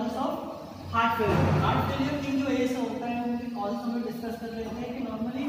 Causes of heart failure. Heart failure की जो ऐसा होता है उनके कॉजेस हम डिस्कस कर लेते हैं कि नॉर्मली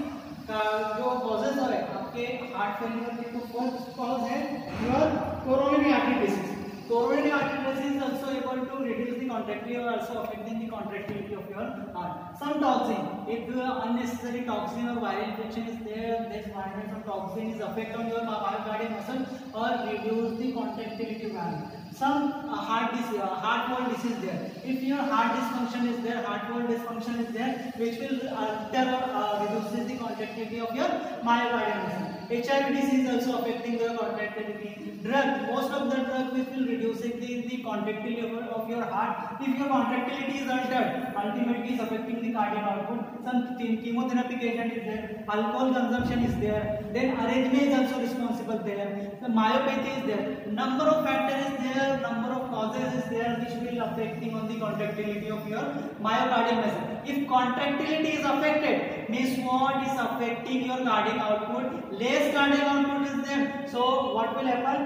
जो कॉजेस है आपके हार्ट फेलियर के, तो फर्स्ट कॉज है your coronary artery disease. Coronary artery disease is also able to reduce the contractility or also affecting the contractility of your heart. Some toxin, if unnecessary toxin or viral infection is there, this viral some toxin is affect on your myocardial muscle or reduce the contractility value. Some heart wall disease there. If your heart dysfunction is there, heart wall dysfunction is there, which will alter or reduces the contractility of your myocardial muscle. HIV disease also affecting the contractility. Drug, most of the drug which will reducing the contractility of your heart. If your contractility is altered, ultimately is affecting the cardiac output. Some chemotherapy agent is there. Alcohol consumption is there. Then arrhythmia is also responsible there. The myopathy is there. Number of factors is there. Number of causes is there which will affecting on the contractility of your myocardial muscle. If contractility is affected, means what is affecting your cardiac output? Less cardiac output is there. So what will happen?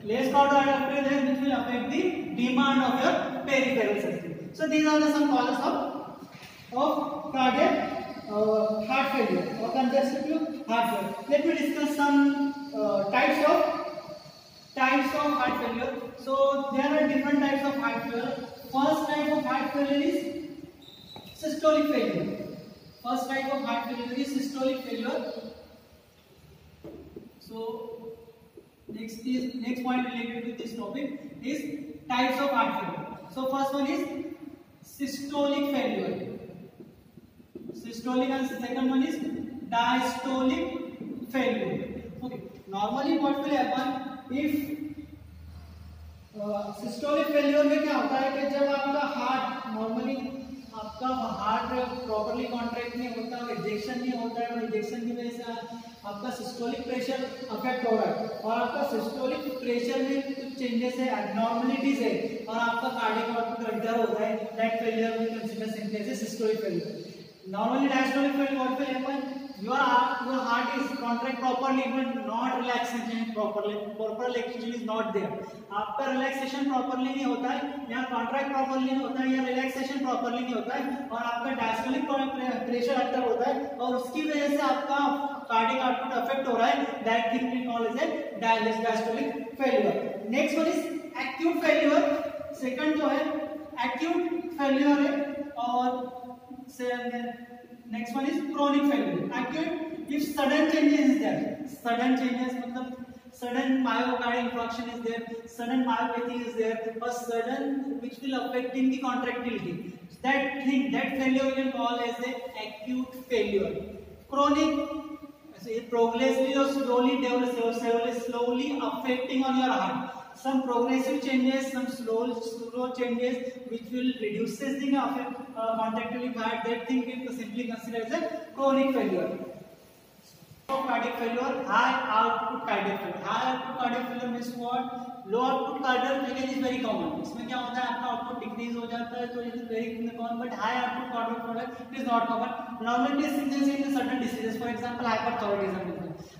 Less cardiac output is there, which will affect the demand of your peripheral system. So these are the some causes of cardiac heart failure or congestive heart failure. Let me discuss some types of heart failure. So there are different types of heart failure. First type of heart failure is systolic failure. First type of heart failure is systolic failure. So next point related with this topic is types of heart failure. So first one is systolic failure. Systolic, and second one is diastolic failure. Okay. Normally what will happen if systolic failure में क्या होता है कि जब आपका heart normally आपका heart properly contract नहीं होता और इंजेक्शन नहीं होता है, और इंजेक्शन की वजह से आपका सिस्टोलिक प्रेशर अफेक्ट हो रहा है और आपका सिस्टोलिक प्रेशर में कुछ चेंजेस है, एब्नॉर्मलिटीज है और आपका कार्डियक आउटपुट अल्टर होता है, that failure we consider simply as systolic failure. Normally diastolic failure what will happen? Your heart is contract properly but not relaxation properly. Proper relaxation is not there. आपका relaxation properly नहीं होता है, या contract properly नहीं होता है, या relaxation properly नहीं होता है और आपका diastolic pressure अल्टर होता है और उसकी वजह से आपका cardiac output affect हो रहा है. That thing we call as a diastolic failure. Next one is acute failure. Second जो है acute failure है और next one is chronic failure. Acute, if sudden changes is there, sudden changes मतलब sudden myocardial infarction is there, sudden myopathy is there, or sudden which will affecting the contractility. That thing, that failure we can call as a acute failure. Chronic, progressively or slowly develop, slowly affecting on your heart. Some progressive changes, some slow changes which will reduce the contractility heart. That thing we simply consider as a chronic failure. Cardiac failure, high output cardiac failure. High output cardiac failure means what? Low output cardiac failure is very common. इसमें क्या होता है, आपका output decrease हो जाता है, तो it is very common. But high output cardiac failure is not common. Normally it is seen in certain diseases. For example, hyperthyroidism.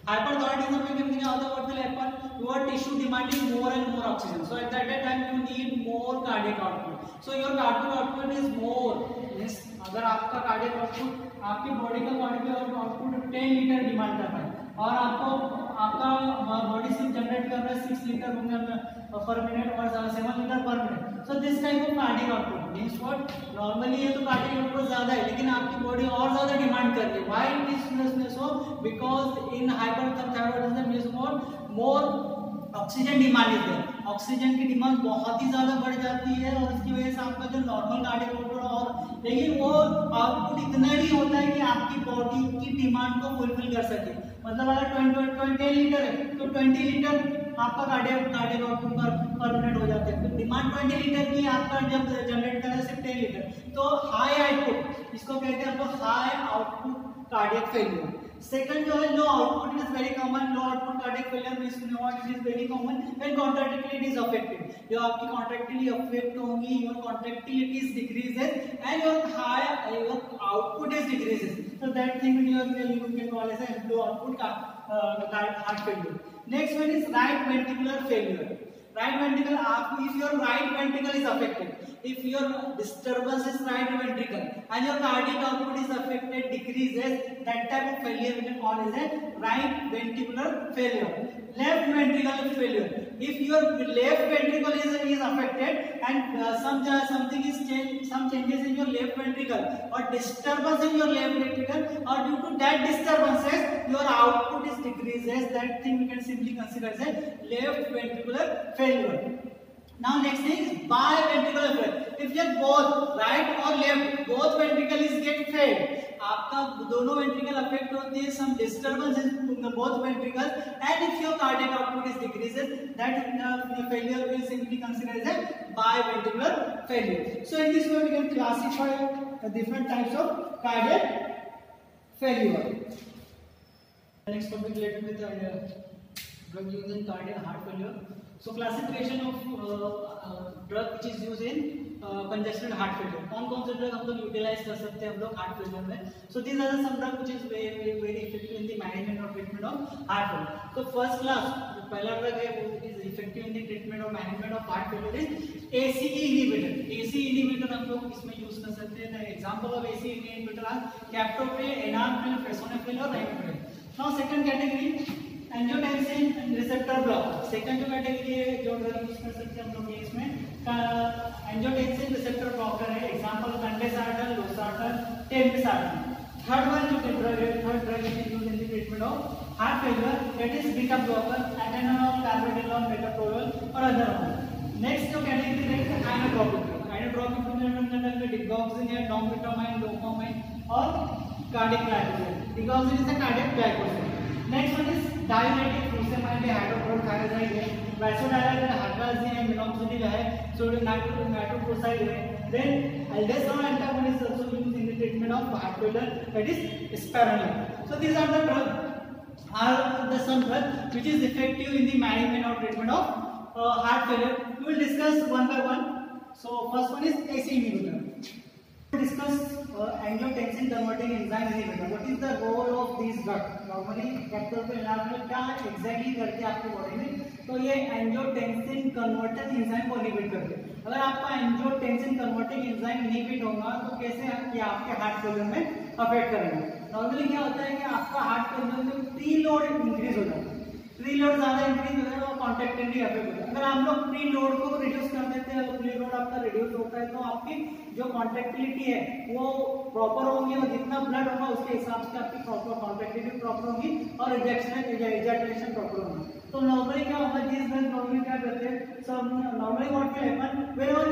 Hyperthyroidism में क्या होता है? What will happen? Your tissue demanding more and more oxygen. So at that time you need more cardiac output. So your cardiac output is more. Yes, अगर आपका cardiac output आपकी body का cardiac output 10 litre demand कर रहा है और आपका body सिर्फ जनरेट कर रहा है 6 लीटर पर मिनट और 7 लीटर पर minute. So this type of cardiac output means what, normally ये तो कार्डियक आउटपुट ज्यादा है लेकिन आपकी बॉडी और ज्यादा डिमांड कर रही है. Why it is so? Because in hyperthyroidism means what, more oxygen demand is there. Oxygen की डिमांड बहुत ही ज्यादा बढ़ जाती है और इसकी वजह से आपका जो नॉर्मल कार्डियक आउटपुट और लेकिन वो आउटपुट इतना ही होता है कि आपकी बॉडी की डिमांड को फुलफिल कर सके. मतलब अगर 20 लीटर है तो 20 लीटर आपका कार्डियक आउटपुट पर मिनट हो जाते हैं. तो डिमांड 20 लीटर की आपका जब जनरेट कर रहा है सिर्फ 10 लीटर, तो हाई आउटपुट, इसको कहते हैं आपको high output cardiac failure. Second जो है low output, is very common. Low output cardiac failure means what, it is very common when contractility is affected. जो आपकी कॉन्ट्रैक्टिलिटी अफेक्ट होगी, your contractility is decreases and your output is decreases. So that thing you can call as a low output heart failure. Next one is right ventricular failure. Right ventricle, if your right ventricle is affected, if your disturbance is right ventricle and your cardiac output is affected, decreases, that type of failure we can call as a right ventricular failure. Left ventricular failure, if your left ventricle is affected and something is changed, some changes in your left ventricle or disturbance in your left ventricle, or due to that disturbances your output is decreases, that thing we can simply consider as a left ventricular failure. Now next thing is biventricular failure. If your both right or left both ventricles get failed, आपका दोनों ventricle affect होते हैं, some disturbance in both ventricles, and if your cardiac output is decreases, that failure will simply consider as a biventricular failure. So in this way we can classify the different types of cardiac failure. Next topic related with drug use in cardiac heart failure. So classification of drug which is used in congested heart failure. कौन से drug हम लोग utilize कर सकते हैं हम लोग heart failure में? So these are some drug which is very effective in the management or treatment of heart failure. So first class जो पहला drug है वो is effective in the treatment or management of heart failure is ACE inhibitor. ACE inhibitor हम लोग इसमें use कर सकते हैं. Example of ACE inhibitor are captopril, enalapril, presonefril और ramipril. Now second category angiotensin receptor blocker. Second जो category है जो ड्रग यूज कर सकते हैं हम लोग इसमें एंजियोटेंसिन रिसेप्टर ब्लॉकर है. Example candesartan, losartan, telmisartan. Third one जो ड्रग है, third drug is used in the treatment of heart failure, that is beta blocker, atenolol, carvedilol, metoprolol और अदर वन. नेक्स्ट जो कैटेगरी है inotropic. Inotropic में अंदर में digoxin है, dobutamine, dopamine और cardiac glycoside. Digoxin is a cardiac glycoside. Next one is diuretic, furosemide है, hydrochlorothiazide है, वाइसोडायलाइड है, हाइड्राजिन है, मिनोक्सिडिल है, सोडियम नाइट्रोक्लोराइड है. Then aldosterone antagonist is also used in the treatment of heart failure, that is spironolactone. So these are the some drugs which is effective in the management or treatment of heart failure. We will discuss one by one. So first one is ACE inhibitor. We will discuss angiotensin converting enzyme inhibitor. What is the role of these drugs? Normally captopril, enalapril क्या exactly करते हैं आपके body में? तो ये angiotensin converting enzyme को inhibit करते हैं. अगर आपका एंजियोटेंसिन कन्वर्टिंग एंजाइम इनहिबिट होगा तो कैसे ये आपके हार्ट फेलियर में अफेक्ट करेंगे? नॉर्मली क्या होता है कि आपका हार्ट फेलियर में प्रीलोड इंक्रीज हो जाता है. प्रीलोड ज्यादा इंक्रीज हो जाएगा और कॉन्ट्रैक्टिलिटी अफेक्ट होता है. अगर आप लोग प्रीलोड को रिड्यूस कर देते हैं, प्रीलोड आपका रिड्यूस होता है तो आपकी जो कॉन्ट्रैक्टिलिटी है वो प्रॉपर होगी और जितना ब्लड होगा उसके हिसाब से आपकी प्रॉपर कॉन्ट्रैक्टिलिटी प्रॉपर होगी और इजेक्शन प्रॉपर होगा. तो नॉर्मली क्या होगा, जिस ड्रग नॉर्मली क्या करते हैं, so normally what will happen whenever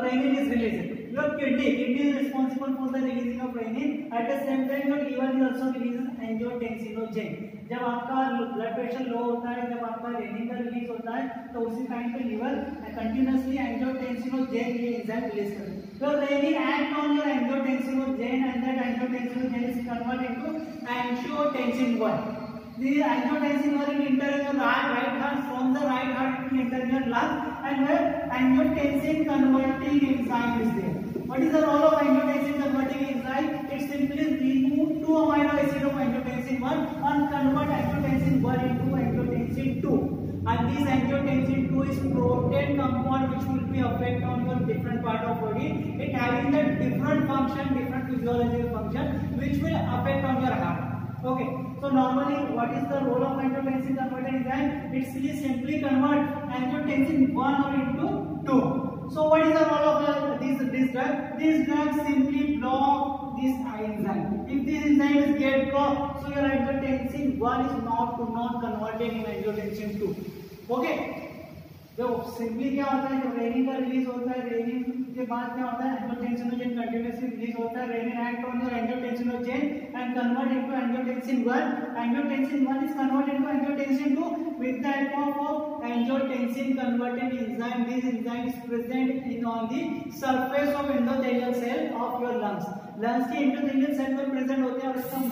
renin is released, your kidney is responsible for the releasing of renin. At the same time your liver is also releases angiotensinogen. जब आपका blood pressure low होता है, जब आपका rennin का release होता है तो उसी टाइम पे लिवर कंटिन्यूअसली एंजियोटेंसिनोजेन ये एंजाइम रिलीज करता है. तो renin act on your angiotensinogen and that angiotensinogen is converted into angiotensin 1. The angiotensin will enter in your right heart. From the right heart it will enter in your lung, and where angiotensin converting enzyme is there. What is the role of angiotensin converting enzyme? It simply remove 2 amino acid of angiotensin 1 and convert angiotensin 1 into angiotensin 2. And this angiotensin 2 is protein compound which will be affect on your different part of body. It having the different function, different physiological function which will affect on your heart. Okay, so normally what is the role of angiotensin converting enzyme? It simply convert angiotensin 1 into 2. So what is the role of this drug? This drug simply block this enzyme. If this enzyme get blocked, so your angiotensin 1 is not converted in angiotensin 2. Okay, जो simply क्या होता है, जब rennin का release होता है, rennin के बाद क्या होता है, एंजियोटेंसिनोजेन कंटिन्यूअसली रिलीज होता है. Renin act on your angiotensinogen and convert into angiotensin 1. Angiotensin 1 is converted into angiotensin 2 with the help of angiotensin converting enzyme. This enzyme is present on the surface of endothelial cell of your lungs. lungs के endothelial cell में present होते हैं और इसका